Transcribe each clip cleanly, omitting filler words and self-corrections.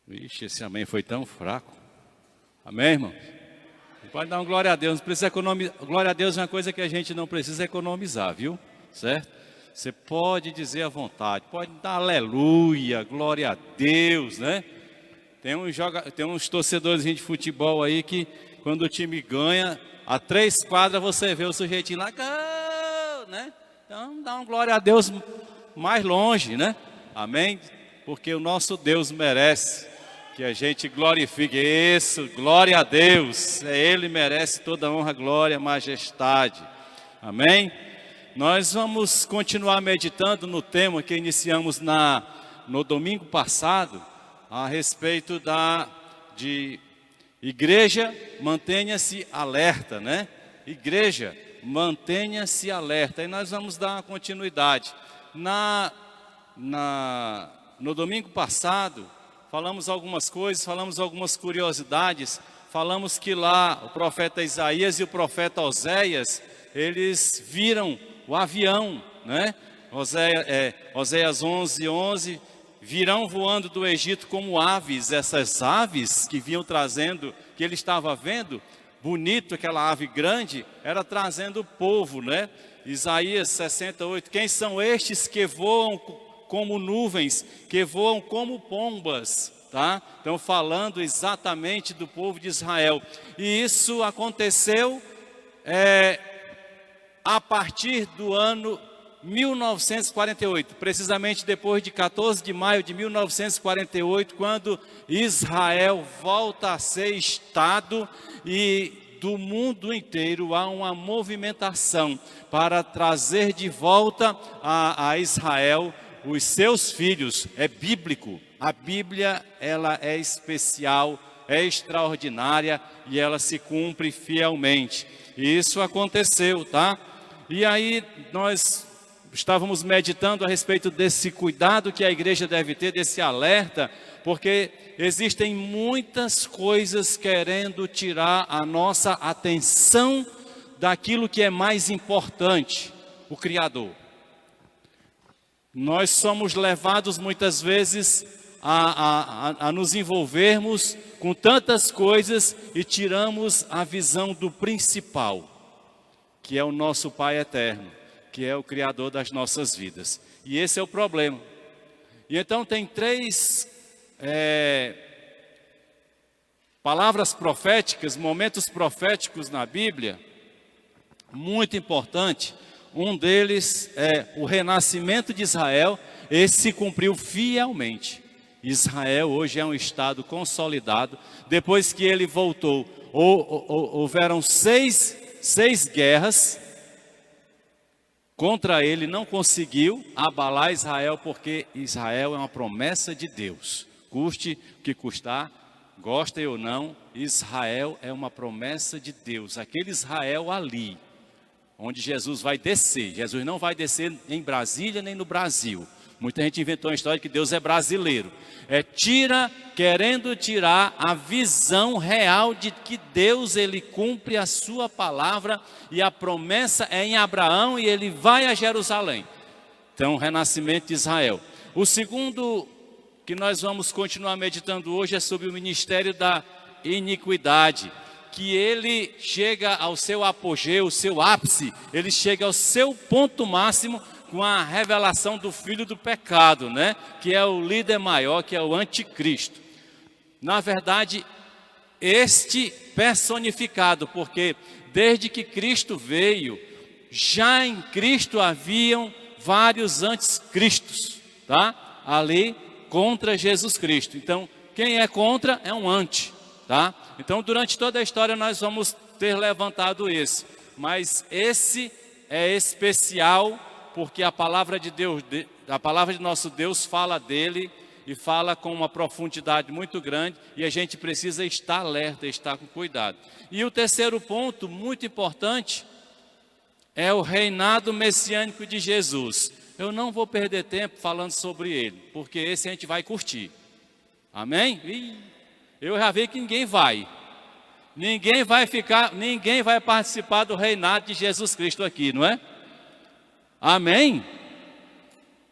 Ixi, esse amém foi tão fraco. Amém, irmão? Pode dar um glória a Deus, não precisa economizar. Glória a Deus é uma coisa que a gente não precisa economizar, viu? Certo? Você pode dizer à vontade, pode dar aleluia, glória a Deus, né? Tem uns torcedores de futebol aí que quando o time ganha, a 3 quadras você vê o sujeitinho lá, gol, né? Então dá um glória a Deus mais longe, né? Amém? Porque o nosso Deus merece que a gente glorifique. Isso, glória a Deus. Ele merece toda honra, glória, majestade. Amém? Nós vamos continuar meditando no tema que iniciamos no domingo passado, a respeito de igreja, mantenha-se alerta, né? Igreja, mantenha-se alerta. E nós vamos dar uma continuidade. No domingo passado, falamos algumas coisas, falamos algumas curiosidades, falamos que lá o profeta Isaías e o profeta Oséias, eles viram o avião, né? Oséias 11:11, virão voando do Egito como aves. Essas aves que vinham trazendo, que ele estava vendo, bonito, aquela ave grande, era trazendo o povo, né? Isaías 68, quem são estes que voam como nuvens, que voam como pombas, tá? Então falando exatamente do povo de Israel. E isso aconteceu a partir do ano 1948, precisamente depois de 14 de maio de 1948, quando Israel volta a ser Estado e do mundo inteiro há uma movimentação para trazer de volta a Israel os seus filhos. É bíblico, a Bíblia ela é especial, é extraordinária e ela se cumpre fielmente. E isso aconteceu, tá? E aí nós estávamos meditando a respeito desse cuidado que a igreja deve ter, desse alerta, porque existem muitas coisas querendo tirar a nossa atenção daquilo que é mais importante, o Criador. Nós somos levados muitas vezes a nos envolvermos com tantas coisas e tiramos a visão do principal, que é o nosso Pai eterno, que é o Criador das nossas vidas. E esse é o problema. E então tem 3 palavras proféticas, momentos proféticos na Bíblia, muito importante. Um deles é o renascimento de Israel. Esse se cumpriu fielmente. Israel hoje é um estado consolidado. Depois que ele voltou, houveram 6 guerras contra ele, não conseguiu abalar Israel, porque Israel é uma promessa de Deus. Custe o que custar, gostem ou não, Israel é uma promessa de Deus. Aquele Israel ali, onde Jesus vai descer. Jesus não vai descer em Brasília nem no Brasil. Muita gente inventou uma história de que Deus é brasileiro. Querendo tirar a visão real de que Deus, ele cumpre a sua palavra e a promessa é em Abraão e ele vai a Jerusalém. Então, o renascimento de Israel. O segundo que nós vamos continuar meditando hoje é sobre o ministério da iniquidade, que ele chega ao seu apogeu, o seu ápice, ele chega ao seu ponto máximo com a revelação do filho do pecado, né? Que é o líder maior, que é o anticristo. Na verdade, este personificado, porque desde que Cristo veio, já em Cristo haviam vários anticristos, tá? Ali contra Jesus Cristo. Então, quem é contra é um anti, tá? Então, durante toda a história nós vamos ter levantado esse, mas esse é especial porque a palavra de Deus, a palavra de nosso Deus fala dele e fala com uma profundidade muito grande e a gente precisa estar alerta, estar com cuidado. E o terceiro ponto, muito importante, é o reinado messiânico de Jesus. Eu não vou perder tempo falando sobre ele, porque esse a gente vai curtir. Amém? Eu já vi que ninguém vai participar do reinado de Jesus Cristo aqui, não é? Amém?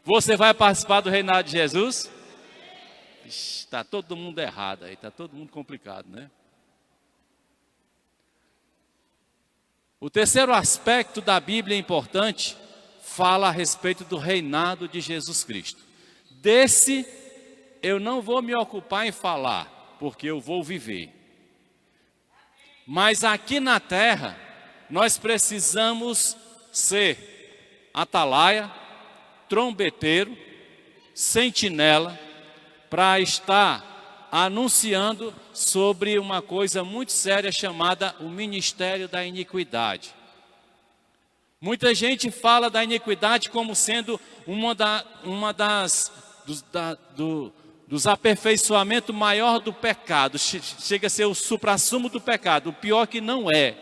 Você vai participar do reinado de Jesus? está todo mundo errado aí, está todo mundo complicado, né? O terceiro aspecto da Bíblia importante fala a respeito do reinado de Jesus Cristo. Desse eu não vou me ocupar em falar, porque eu vou viver. Mas aqui na terra, nós precisamos ser atalaia, trombeteiro, sentinela, para estar anunciando sobre uma coisa muito séria chamada o ministério da iniquidade. Muita gente fala da iniquidade como sendo dos aperfeiçoamentos maior do pecado. Chega a ser o suprassumo do pecado. O pior que não é.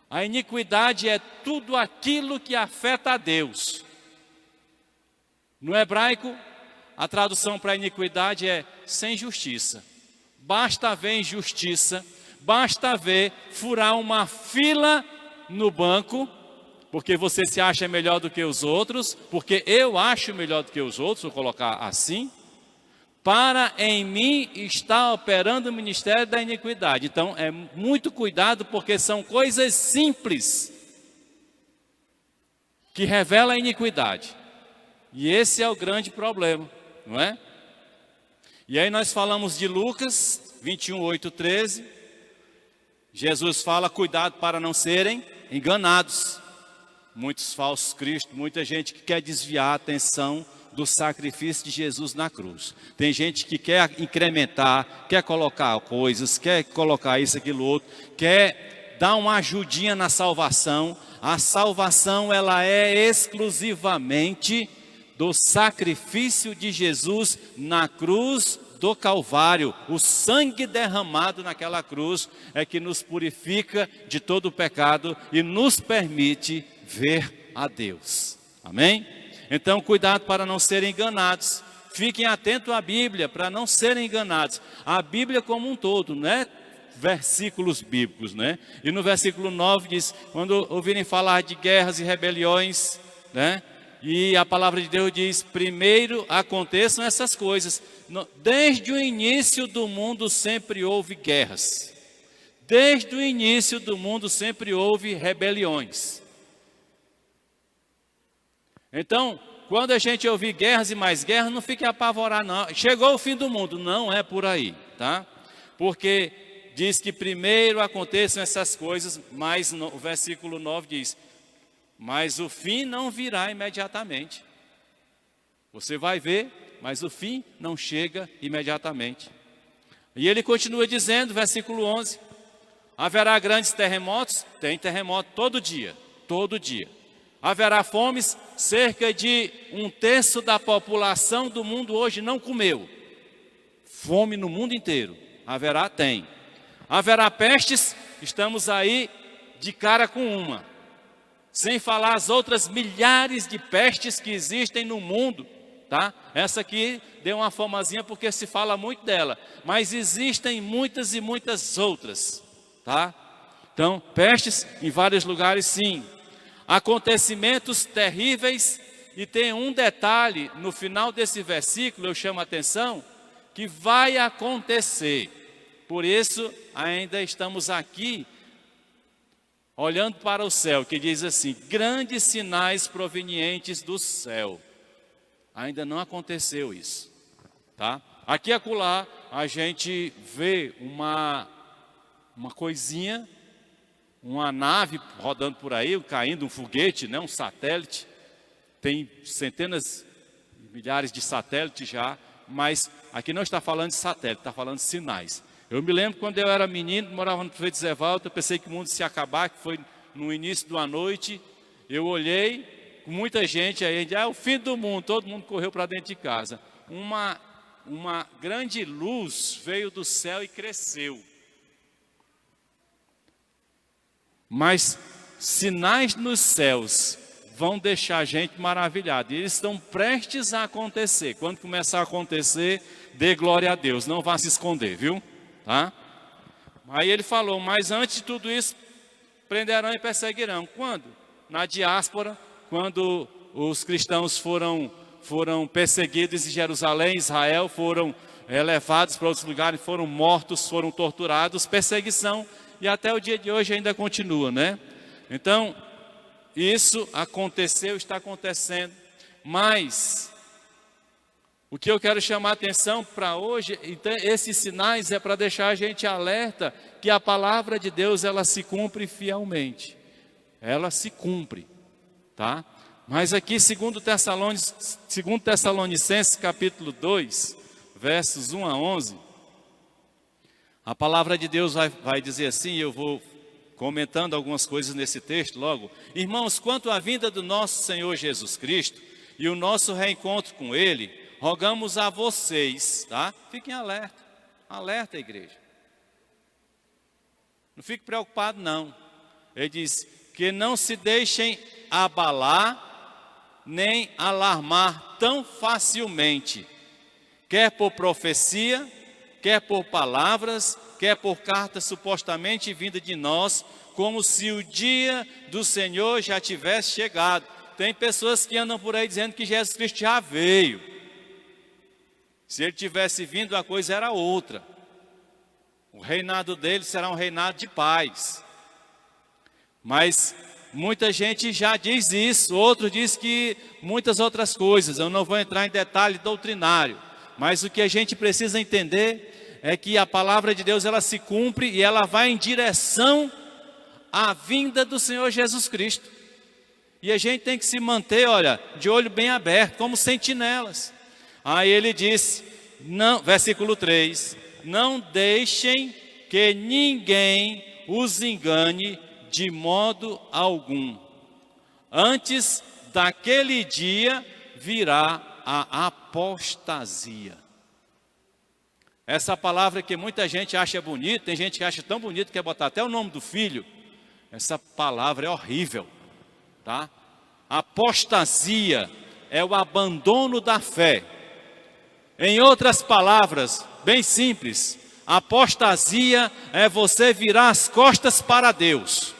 A iniquidade é tudo aquilo que afeta a Deus. No hebraico, a tradução para iniquidade é sem justiça. Basta ver injustiça, basta ver furar uma fila no banco, porque você se acha melhor do que os outros, porque eu acho melhor do que os outros, vou colocar assim, para em mim estar operando o ministério da iniquidade. Então é muito cuidado, porque são coisas simples que revelam a iniquidade. E esse é o grande problema, não é? E aí nós falamos de Lucas 21, 8, 13. Jesus fala, cuidado para não serem enganados. Muitos falsos cristos, muita gente que quer desviar a atenção do sacrifício de Jesus na cruz. Tem gente que quer incrementar, quer colocar coisas, quer colocar isso, aquilo, outro, quer dar uma ajudinha na salvação. A salvação, ela é exclusivamente do sacrifício de Jesus na cruz do Calvário. O sangue derramado naquela cruz é que nos purifica de todo o pecado e nos permite ver a Deus. Amém? Então, cuidado para não serem enganados. Fiquem atentos à Bíblia para não serem enganados. A Bíblia como um todo, não é versículos bíblicos, né? E no versículo 9 diz, quando ouvirem falar de guerras e rebeliões, né? E a palavra de Deus diz, primeiro aconteçam essas coisas. Desde o início do mundo sempre houve guerras. Desde o início do mundo sempre houve rebeliões. Então, quando a gente ouvir guerras e mais guerras, não fique apavorado não. Chegou o fim do mundo, não é por aí, tá? Porque diz que primeiro aconteçam essas coisas, mas o versículo 9 diz, mas o fim não virá imediatamente. Você vai ver, mas o fim não chega imediatamente. E ele continua dizendo, versículo 11, haverá grandes terremotos? Tem terremoto todo dia, todo dia. Haverá fomes? Cerca de 1/3 da população do mundo hoje não comeu. Fome no mundo inteiro. Haverá? Tem. Haverá pestes? Estamos aí de cara com uma. Sem falar as outras milhares de pestes que existem no mundo, tá? Essa aqui deu uma famazinha porque se fala muito dela. Mas existem muitas e muitas outras, tá? Então, pestes em vários lugares, sim. Acontecimentos terríveis, e tem um detalhe no final desse versículo, eu chamo a atenção, que vai acontecer. Por isso, ainda estamos aqui, olhando para o céu, que diz assim, grandes sinais provenientes do céu. Ainda não aconteceu isso, tá? Aqui e acolá, a gente vê uma coisinha, uma nave rodando por aí, caindo um foguete, né, um satélite. Tem centenas, milhares de satélites já, mas aqui não está falando de satélite, está falando de sinais. Eu me lembro quando eu era menino, morava no prefeito Zé Walter, eu pensei que o mundo se ia acabar, que foi no início de uma noite. Eu olhei, com muita gente aí, é o fim do mundo, todo mundo correu para dentro de casa. Uma grande luz veio do céu e cresceu. Mas sinais nos céus vão deixar a gente maravilhado. E eles estão prestes a acontecer. Quando começar a acontecer, dê glória a Deus. Não vá se esconder, viu? Tá? Aí ele falou, mas antes de tudo isso, prenderão e perseguirão. Quando? Na diáspora, quando os cristãos foram foram perseguidos em Jerusalém, Israel, foram levados para outros lugares, foram mortos, foram torturados, perseguição, e até o dia de hoje ainda continua, né? Então, isso aconteceu, está acontecendo, mas o que eu quero chamar a atenção para hoje, então, esses sinais é para deixar a gente alerta que a palavra de Deus, ela se cumpre fielmente, ela se cumpre, tá? Mas aqui, segundo Tessalonicenses capítulo 2, versos 1 a 11, a palavra de Deus vai dizer assim, eu vou comentando algumas coisas nesse texto logo. Irmãos, quanto à vinda do nosso Senhor Jesus Cristo e o nosso reencontro com Ele, rogamos a vocês, tá? Fiquem alerta, alerta, igreja. Não fique preocupado, não. Ele diz que não se deixem abalar, nem alarmar tão facilmente, quer por profecia, quer por palavras, quer por carta supostamente vinda de nós, como se o dia do Senhor já tivesse chegado. Tem pessoas que andam por aí dizendo que Jesus Cristo já veio. Se ele tivesse vindo, a coisa era outra. O reinado dele será um reinado de paz. Mas muita gente já diz isso, outro diz que muitas outras coisas. Eu não vou entrar em detalhe doutrinário, mas o que a gente precisa entender é que a palavra de Deus, ela se cumpre e ela vai em direção à vinda do Senhor Jesus Cristo. E a gente tem que se manter, olha, de olho bem aberto, como sentinelas. Aí ele diz, não, versículo 3, não deixem que ninguém os engane de modo algum. Antes daquele dia virá a apostasia. Essa palavra que muita gente acha bonita, tem gente que acha tão bonito que quer botar até o nome do filho. Essa palavra é horrível, tá? Apostasia é o abandono da fé. Em outras palavras, bem simples, apostasia é você virar as costas para Deus.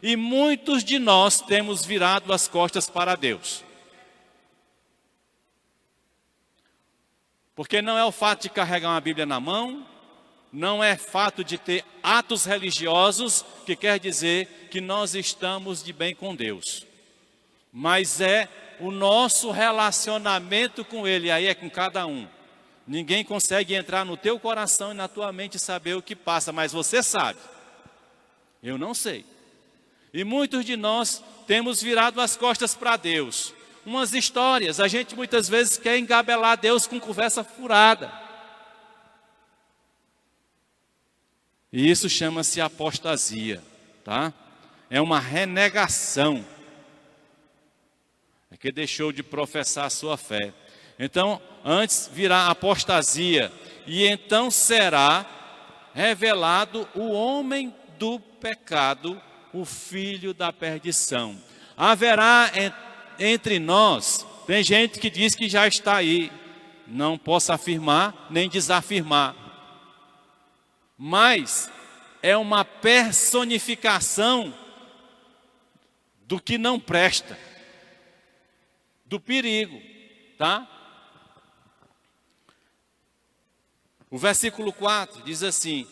E muitos de nós temos virado as costas para Deus. Porque não é o fato de carregar uma Bíblia na mão, não é fato de ter atos religiosos que quer dizer que nós estamos de bem com Deus. Mas é o nosso relacionamento com Ele, aí é com cada um. Ninguém consegue entrar no teu coração e na tua mente e saber o que passa, mas você sabe. Eu não sei. E muitos de nós temos virado as costas para Deus. Umas histórias, a gente muitas vezes quer engabelar Deus com conversa furada. E isso chama-se apostasia, tá? É uma renegação. É que deixou de professar a sua fé. Então, antes virá apostasia, e então será revelado o homem do pecado, o filho da perdição. Haverá entre nós, tem gente que diz que já está aí, não posso afirmar nem desafirmar, mas é uma personificação do que não presta, do perigo, tá? O versículo 4 diz assim,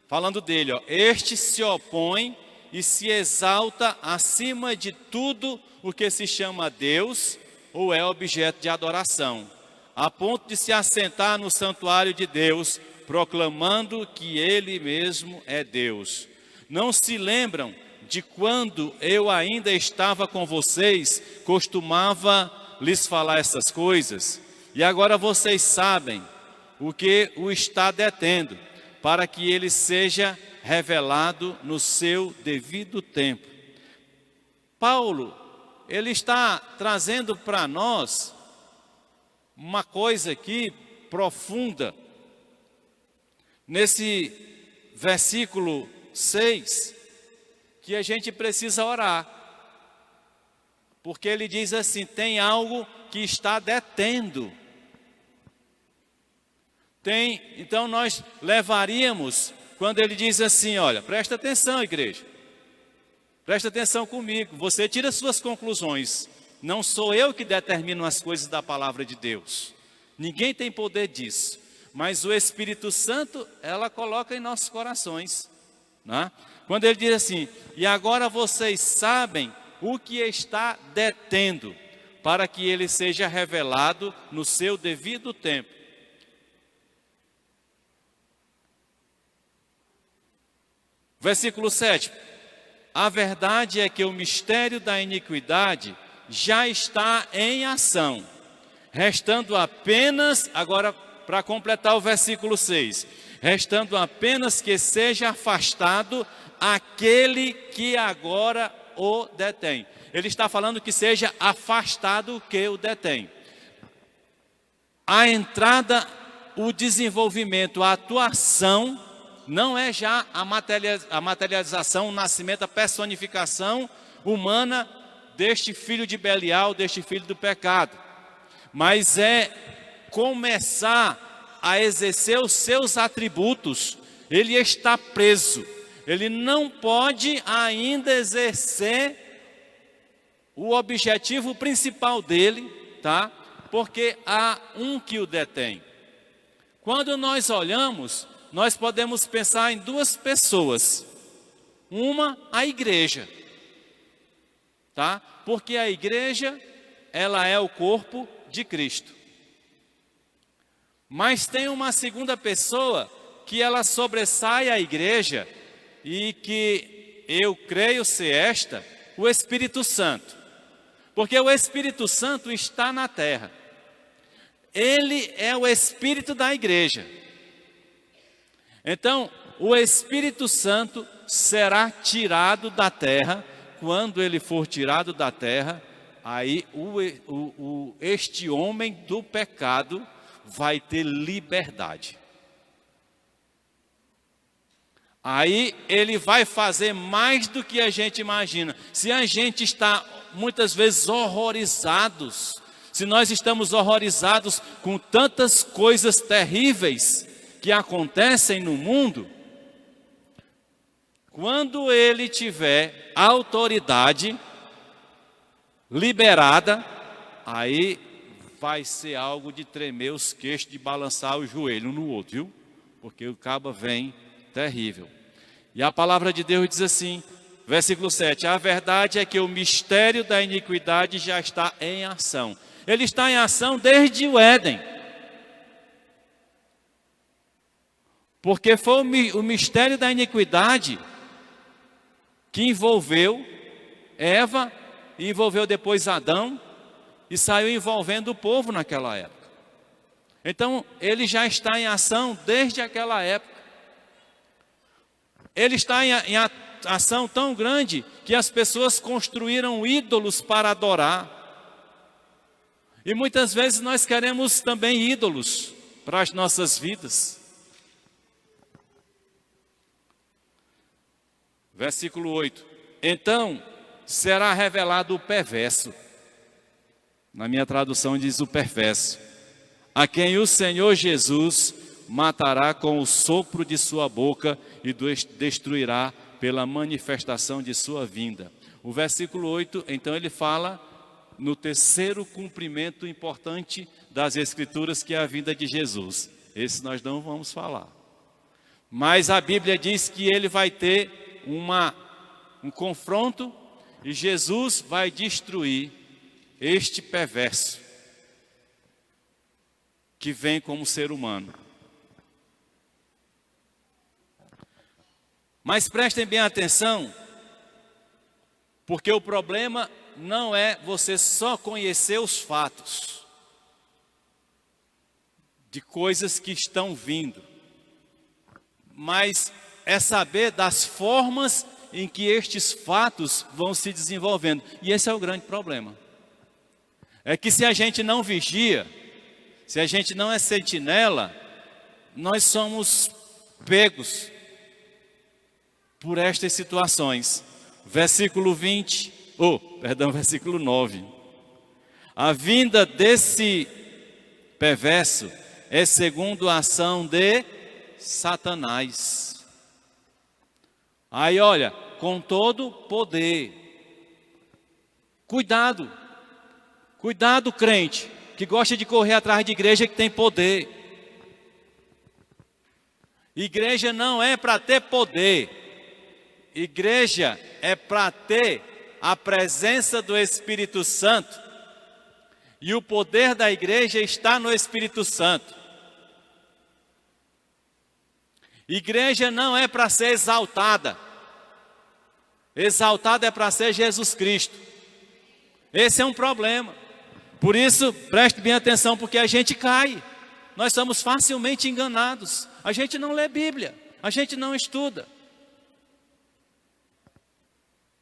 falando dele, ó, este se opõe e se exalta acima de tudo o que se chama Deus ou é objeto de adoração, a ponto de se assentar no santuário de Deus, proclamando que Ele mesmo é Deus. Não se lembram de quando eu ainda estava com vocês, costumava lhes falar essas coisas? E agora vocês sabem o que o está detendo, para que ele seja revelado no seu devido tempo. Paulo, ele está trazendo para nós uma coisa aqui profunda. Nesse versículo 6, que a gente precisa orar. Porque ele diz assim, tem algo que está detendo. Então nós levaríamos, quando ele diz assim, olha, presta atenção, igreja. Presta atenção comigo, você tira suas conclusões. Não sou eu que determino as coisas da palavra de Deus. Ninguém tem poder disso. Mas o Espírito Santo, ela coloca em nossos corações, né? Quando ele diz assim: e agora vocês sabem o que está detendo, para que ele seja revelado no seu devido tempo. Versículo 7. A verdade é que o mistério da iniquidade já está em ação, restando apenas, agora para completar o versículo 6, restando apenas que seja afastado aquele que agora o detém. Ele está falando que seja afastado o que o detém. A entrada, o desenvolvimento, a atuação, não é já a materialização, o nascimento, a personificação humana deste filho de Belial, deste filho do pecado. Mas é começar a exercer os seus atributos. Ele está preso. Ele não pode ainda exercer o objetivo principal dele, tá? Porque há um que o detém. Quando nós olhamos, nós podemos pensar em duas pessoas. Uma, a igreja, tá? Porque a igreja, ela é o corpo de Cristo. Mas tem uma segunda pessoa que ela sobressai a igreja e que eu creio ser esta, o Espírito Santo. Porque o Espírito Santo está na terra. Ele é o Espírito da igreja. Então, o Espírito Santo será tirado da terra. Quando ele for tirado da terra, aí este homem do pecado vai ter liberdade. Aí ele vai fazer mais do que a gente imagina. Se a gente está muitas vezes horrorizados, se nós estamos horrorizados com tantas coisas terríveis que acontecem no mundo, quando ele tiver autoridade liberada, aí vai ser algo de tremer os queixos, de balançar o joelho um no outro, viu? Porque o cabo vem terrível. E a palavra de Deus diz assim, versículo 7, a verdade é que o mistério da iniquidade já está em ação. Ele está em ação desde o Éden. Porque foi o mistério da iniquidade que envolveu Eva, e envolveu depois Adão, e saiu envolvendo o povo naquela época. Então, ele já está em ação desde aquela época. Ele está em ação tão grande que as pessoas construíram ídolos para adorar. E muitas vezes nós queremos também ídolos para as nossas vidas. Versículo 8. Então será revelado o perverso. Na minha tradução diz o perverso. A quem o Senhor Jesus matará com o sopro de sua boca e destruirá pela manifestação de sua vinda. O versículo 8, então ele fala no terceiro cumprimento importante das Escrituras, que é a vinda de Jesus. Esse nós não vamos falar. Mas a Bíblia diz que ele vai ter um confronto e Jesus vai destruir este perverso que vem como ser humano. Mas prestem bem atenção, porque o problema não é você só conhecer os fatos de coisas que estão vindo, mas é saber das formas em que estes fatos vão se desenvolvendo. E esse é o grande problema. É que se a gente não vigia, se a gente não é sentinela, nós somos pegos por estas situações. Versículo 9. A vinda desse perverso é segundo a ação de Satanás. Aí olha, com todo poder. Cuidado, Cuidado, crente, que gosta de correr atrás de igreja que tem poder. Igreja não é para ter poder. Igreja é para ter a presença do Espírito Santo. E o poder da igreja está no Espírito Santo. Igreja não é para ser exaltada. Exaltada é para ser Jesus Cristo. Esse é um problema. Por isso, preste bem atenção, porque a gente cai. Nós somos facilmente enganados. A gente não lê Bíblia. A gente não estuda.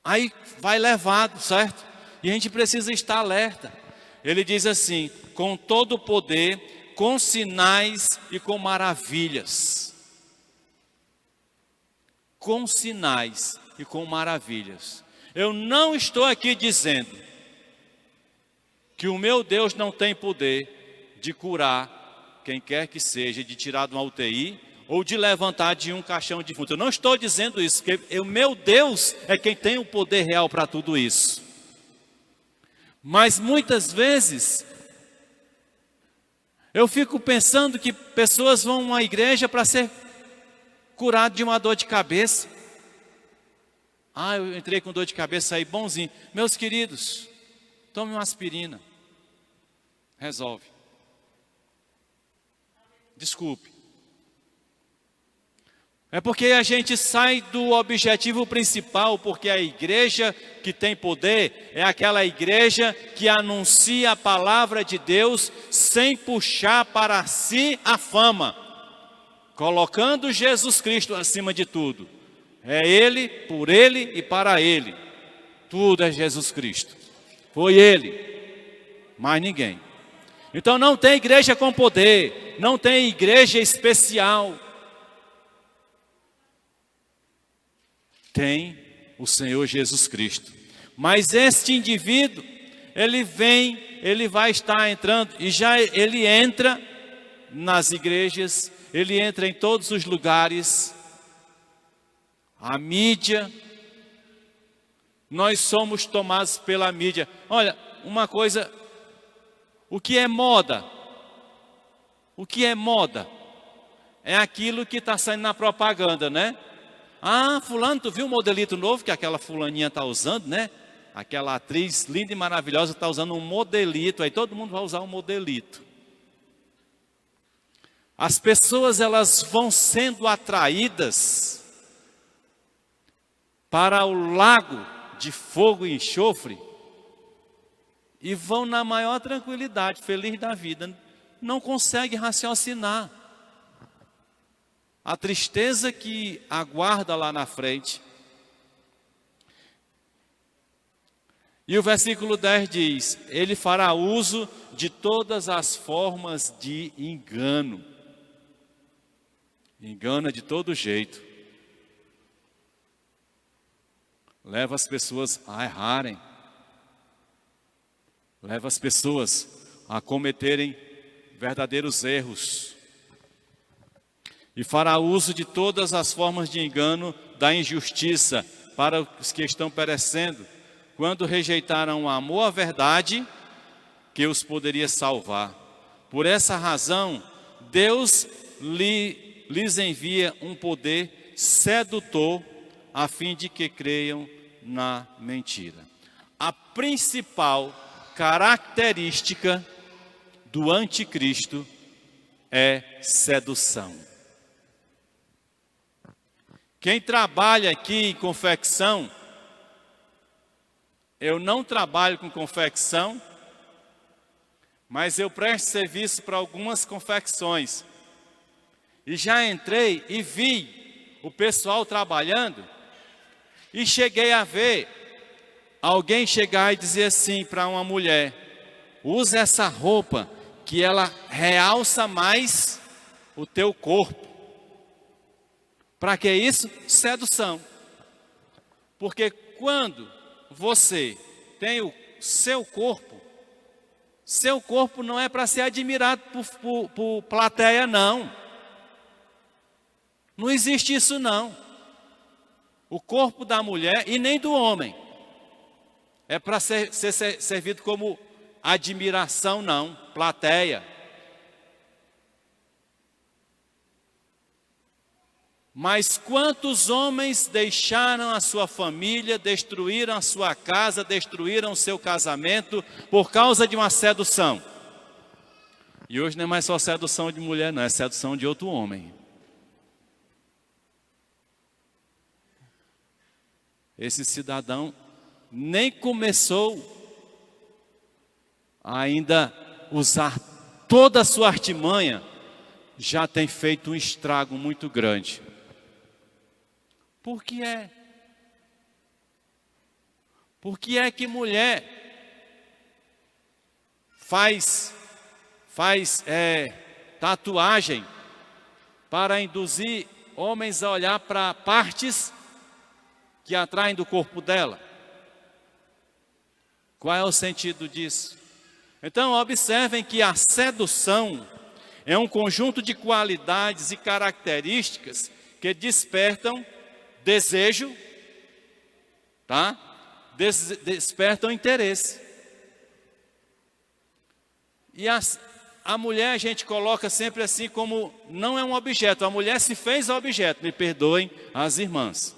Aí vai levado, certo? E a gente precisa estar alerta. Ele diz assim: com todo o poder, com sinais e com maravilhas. Com sinais e com maravilhas. Eu não estou aqui dizendo que o meu Deus não tem poder de curar quem quer que seja, de tirar de uma UTI ou de levantar de um caixão de defunto. Eu não estou dizendo isso, porque o meu Deus é quem tem o poder real para tudo isso. Mas muitas vezes eu fico pensando que pessoas vão à igreja para ser curado de uma dor de cabeça. Ah, eu entrei com dor de cabeça, saí bonzinho. Meus queridos, tome uma aspirina. Resolve. Desculpe. É porque a gente sai do objetivo principal, porque a igreja que tem poder é aquela igreja que anuncia a palavra de Deus sem puxar para si a fama, colocando Jesus Cristo acima de tudo. É Ele, por Ele e para Ele. Tudo é Jesus Cristo. Foi Ele, mais ninguém. Então não tem igreja com poder, não tem igreja especial. Tem o Senhor Jesus Cristo. Mas este indivíduo, ele vem, ele vai estar entrando, e já ele entra nas igrejas, ele entra em todos os lugares. A mídia, nós somos tomados pela mídia. Olha, uma coisa, o que é moda? O que é moda? É aquilo que está saindo na propaganda, né? Ah, fulano, tu viu o modelito novo que aquela fulaninha está usando, né? Aquela atriz linda e maravilhosa está usando um modelito, aí todo mundo vai usar um modelito. As pessoas, elas vão sendo atraídas para o lago de fogo e enxofre e vão na maior tranquilidade, feliz da vida, não consegue raciocinar a tristeza que aguarda lá na frente. E o versículo 10 diz: ele fará uso de todas as formas de engano. Engana de todo jeito. Leva as pessoas a errarem. Leva as pessoas a cometerem verdadeiros erros. E fará uso de todas as formas de engano da injustiça para os que estão perecendo, quando rejeitaram o amor à verdade que os poderia salvar. Por essa razão, Deus lhes envia um poder sedutor a fim de que creiam na mentira. A principal característica do anticristo é sedução. Quem trabalha aqui em confecção, eu não trabalho com confecção, mas eu presto serviço para algumas confecções. E já entrei e vi o pessoal trabalhando e cheguei a ver alguém chegar e dizer assim para uma mulher: usa essa roupa que ela realça mais o teu corpo. Para que isso? Sedução. Porque quando você tem o seu corpo não é para ser admirado por plateia, não. Não existe isso, não. O corpo da mulher e nem do homem é para ser servido como admiração não, plateia. Mas quantos homens deixaram a sua família, destruíram a sua casa, destruíram o seu casamento por causa de uma sedução? E hoje não é mais só sedução de mulher, não, é sedução de outro homem. Esse cidadão nem começou a ainda usar toda a sua artimanha, já tem feito um estrago muito grande. Por que é? Por que é que mulher faz tatuagem para induzir homens a olhar para partes que atraem do corpo dela? Qual é o sentido disso? Então observem que a sedução é um conjunto de qualidades e características que despertam desejo, tá? Despertam interesse. E a mulher a gente coloca sempre assim como não é um objeto. A mulher se fez objeto, me perdoem as irmãs.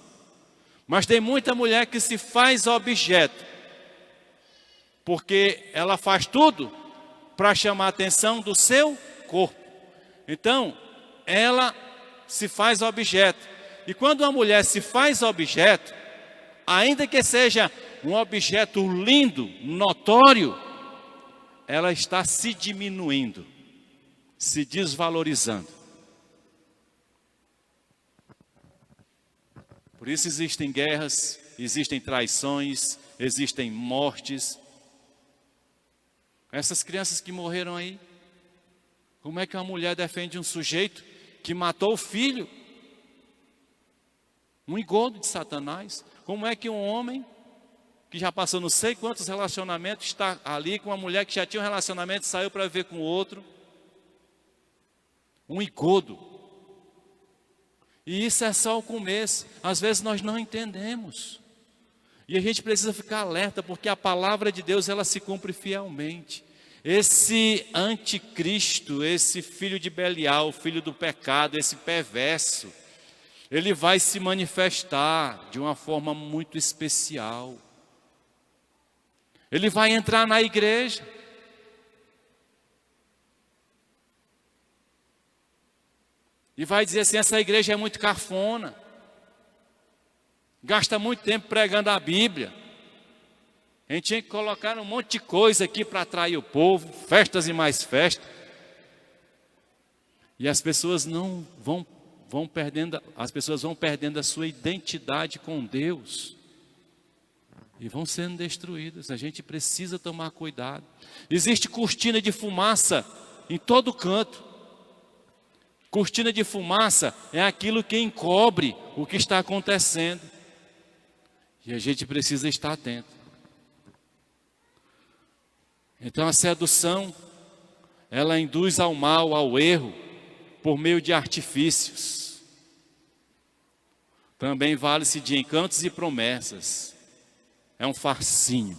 Mas tem muita mulher que se faz objeto, porque ela faz tudo para chamar a atenção do seu corpo. Então, ela se faz objeto. E quando uma mulher se faz objeto, ainda que seja um objeto lindo, notório, ela está se diminuindo, se desvalorizando. Por isso existem guerras, existem traições, existem mortes. Essas crianças que morreram aí, como é que uma mulher defende um sujeito que matou o filho? Um engodo de Satanás. Como é que um homem que já passou não sei quantos relacionamentos está ali com uma mulher que já tinha um relacionamento e saiu para ver com o outro? Um engodo. E isso é só o começo. Às vezes nós não entendemos. E a gente precisa ficar alerta, porque a palavra de Deus ela se cumpre fielmente. Esse anticristo, esse filho de Belial, filho do pecado, esse perverso, ele vai se manifestar de uma forma muito especial. Ele vai entrar na igreja. E vai dizer assim, essa igreja é muito cafona. Gasta muito tempo pregando a Bíblia. A gente tinha que colocar um monte de coisa aqui para atrair o povo, festas e mais festas. E as pessoas não vão perdendo a sua identidade com Deus. E vão sendo destruídas. A gente precisa tomar cuidado. Existe cortina de fumaça em todo canto. Cortina de fumaça é aquilo que encobre o que está acontecendo. E a gente precisa estar atento. Então a sedução, ela induz ao mal, ao erro, por meio de artifícios. Também vale-se de encantos e promessas. É um farcinho.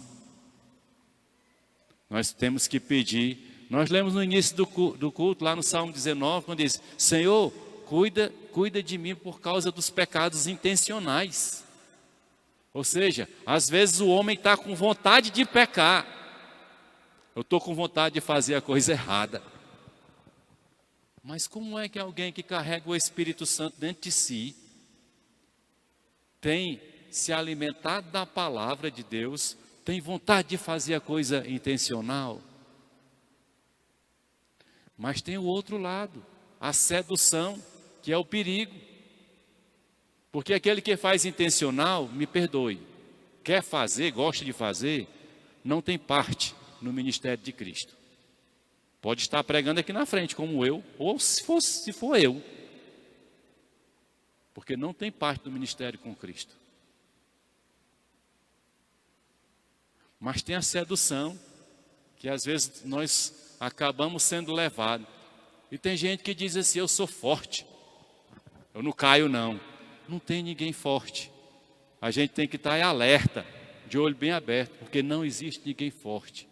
Nós temos que pedir. Nós lemos no início do culto, lá no Salmo 19, quando diz: Senhor, cuida de mim por causa dos pecados intencionais. Ou seja, às vezes o homem está com vontade de pecar. Eu estou com vontade de fazer a coisa errada. Mas como é que alguém que carrega o Espírito Santo dentro de si tem se alimentado da palavra de Deus, tem vontade de fazer a coisa intencional? Mas tem o outro lado, a sedução, que é o perigo. Porque aquele que faz intencional, me perdoe, quer fazer, gosta de fazer, não tem parte no ministério de Cristo. Pode estar pregando aqui na frente, como eu, ou se for eu. Porque não tem parte do ministério com Cristo. Mas tem a sedução, que às vezes nós acabamos sendo levados. E tem gente que diz assim, eu sou forte, eu não caio não. Não tem ninguém forte. A gente tem que estar alerta, de olho bem aberto, porque não existe ninguém forte.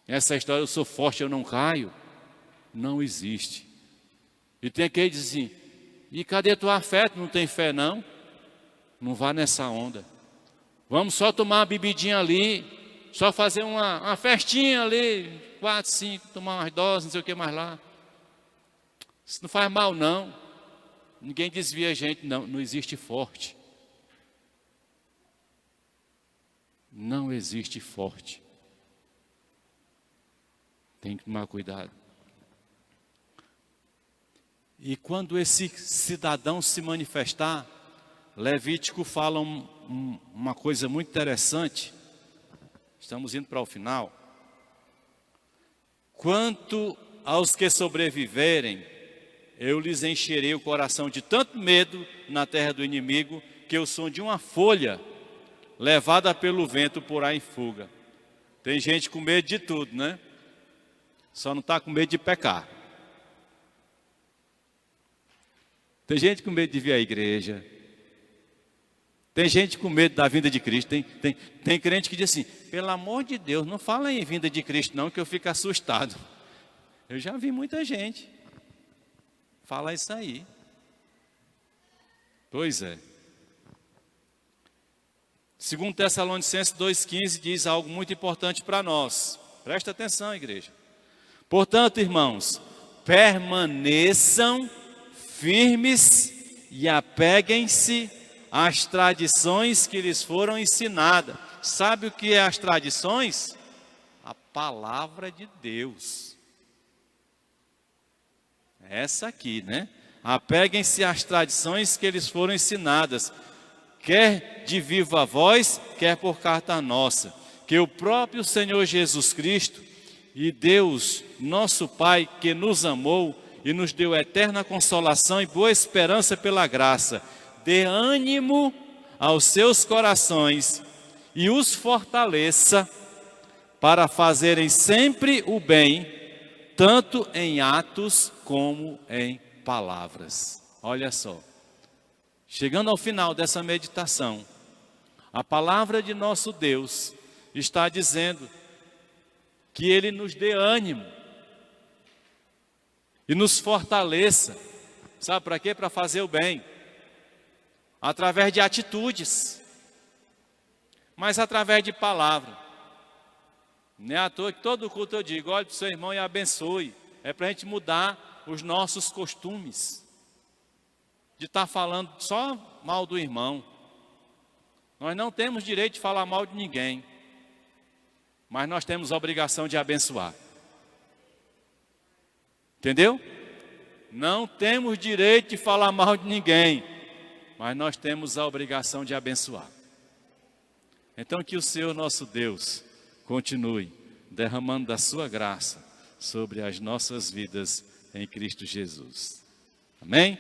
Essa história, eu sou forte, eu não caio, não existe. E tem aquele que diz assim, e cadê tua fé? Tu não tem fé não? Não vá nessa onda. Vamos só tomar uma bebidinha ali, só fazer uma festinha ali, 4, 5, tomar umas doses, não sei o que mais lá. Isso não faz mal não. Ninguém desvia a gente, não existe forte. Não existe forte. Tem que tomar cuidado. E quando esse cidadão se manifestar, Levítico fala uma coisa muito interessante. Estamos indo para o final. Quanto aos que sobreviverem, eu lhes encherei o coração de tanto medo na terra do inimigo, que eu sou de uma folha levada pelo vento por aí em fuga. Tem gente com medo de tudo, né? Só não está com medo de pecar. Tem gente com medo de vir à igreja. Tem gente com medo da vinda de Cristo. Tem crente que diz assim, pelo amor de Deus, não fala em vinda de Cristo não, que eu fico assustado. Eu já vi muita gente falar isso aí. Pois é. 2 Tessalonicenses 2,15 diz algo muito importante para nós. Presta atenção, igreja. Portanto, irmãos, permaneçam firmes e apeguem-se às tradições que lhes foram ensinadas. Sabe o que é as tradições? A palavra de Deus. Essa aqui, né? Apeguem-se às tradições que lhes foram ensinadas, quer de viva voz, quer por carta nossa, que o próprio Senhor Jesus Cristo e Deus, nosso Pai, que nos amou e nos deu eterna consolação e boa esperança pela graça, dê ânimo aos seus corações e os fortaleça para fazerem sempre o bem, tanto em atos como em palavras. Olha só, chegando ao final dessa meditação, a palavra de nosso Deus está dizendo que Ele nos dê ânimo e nos fortaleça. Sabe para quê? Para fazer o bem, através de atitudes, mas através de palavra. Não é à toa que todo culto eu digo, olhe para o seu irmão e abençoe. É para a gente mudar os nossos costumes, de estar falando só mal do irmão. Nós não temos direito de falar mal de ninguém, mas nós temos a obrigação de abençoar. Entendeu? Não temos direito de falar mal de ninguém, mas nós temos a obrigação de abençoar. Então que o Senhor nosso Deus continue derramando da sua graça sobre as nossas vidas em Cristo Jesus. Amém?